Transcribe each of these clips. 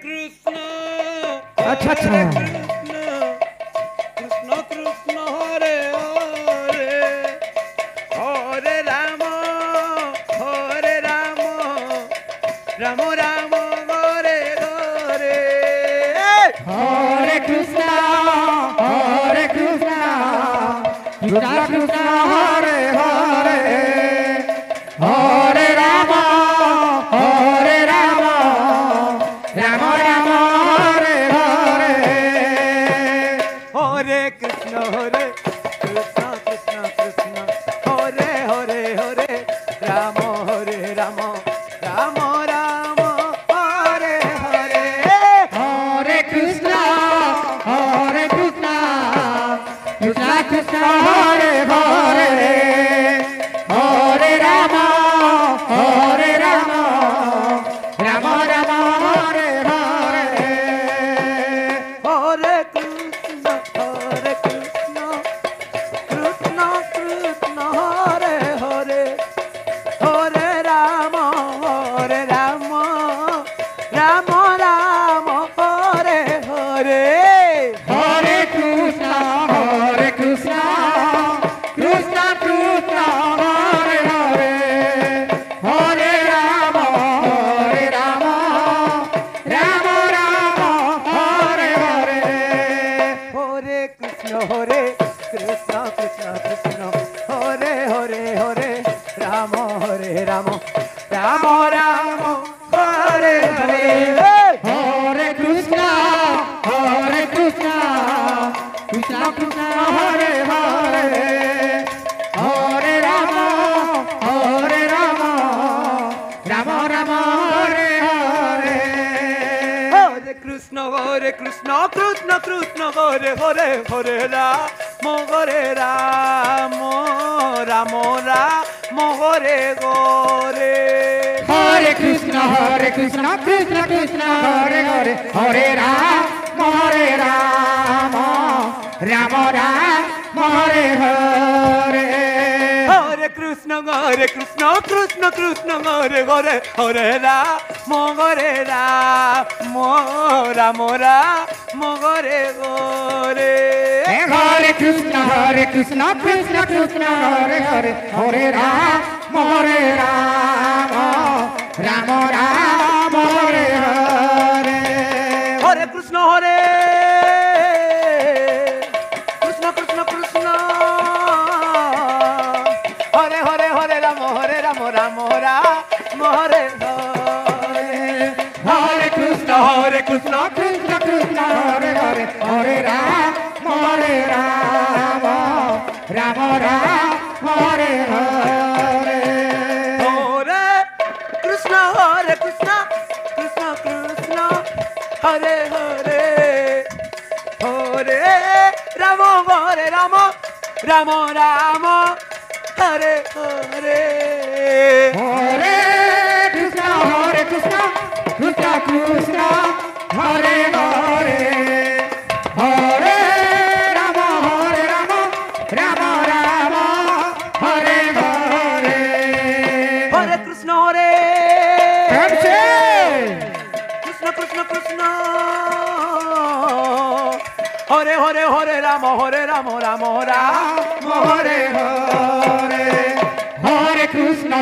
কৃষ্ণ আচ্ছা আচ্ছা কৃষ্ণ কৃষ্ণ হরে হরে হরে রাম রাম রাম হরে হরে হরে কৃষ্ণ কৃষ্ণ কৃষ্ণ হরে হরে হরে রাম রাম রাম হরে হরে হরে কৃষ্ণ কৃষ্ণ কৃষ্ণ হরে হরে হরে রাম রাম রাম হরে হরে হরে কৃষ্ণ কৃষ্ণ কৃষ্ণ হরে হরে হরে রাম রাম রাম হরে হরে হরে কৃষ্ণ কৃষ্ণ কৃষ্ণ হরে হরে হরে রাম রাম রাম হরে হরে হরে কৃষ্ণ কৃষ্ণ কৃষ্ণ কৃষ্ণ হরে হরে হরে রাম রাম রাম হরে হরে হরে কৃষ্ণ কৃষ্ণ কৃষ্ণ হরে হরে হরে রাম রাম রাম রাম হরে হরে হরে কৃষ্ণ কৃষ্ণ কৃষ্ণ কৃষ্ণ হরে হরে হরে রাম রাম রাম হরে হরে হরে কৃষ্ণ কৃষ্ণ কৃষ্ণ হরে হরে হরে রাম রাম রাম হরে হরে হরে কৃষ্ণ কৃষ্ণ কৃষ্ণ হরে হরে হরে রাম রাম রাম হরে হরে হরে কৃষ্ণ কৃষ্ণ হরে হরে হরে রাম রাম রাম হরে হরে হরে কৃষ্ণ কৃষ্ণ কৃষ্ণ হরে হরে হরে রাম রাম রাম হরে হরে হরে কৃষ্ণ কৃষ্ণ হরে হরে হরে রাম রাম রাম হরে হরে হরে কৃষ্ণ কৃষ্ণ কৃষ্ণ হরে হরে হরে রাম রাম রাম হরে হরে হরে কৃষ্ণ কৃষ্ণ কৃষ্ণ হরে হরে হরে রাম রাম রাম রাম হরে হরে হরে কৃষ্ণ কৃষ্ণ কৃষ্ণ হরে হরে হরে রাম রাম রাম হরে হরে হরে কৃষ্ণ কৃষ্ণ হরে হরে হরে রাম রাম রাম হরে হরে হরে কৃষ্ণ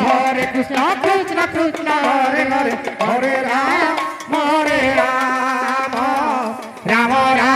কৃষ্ণ কৃষ্ণ হরে হরে হরে রাম রাম রাম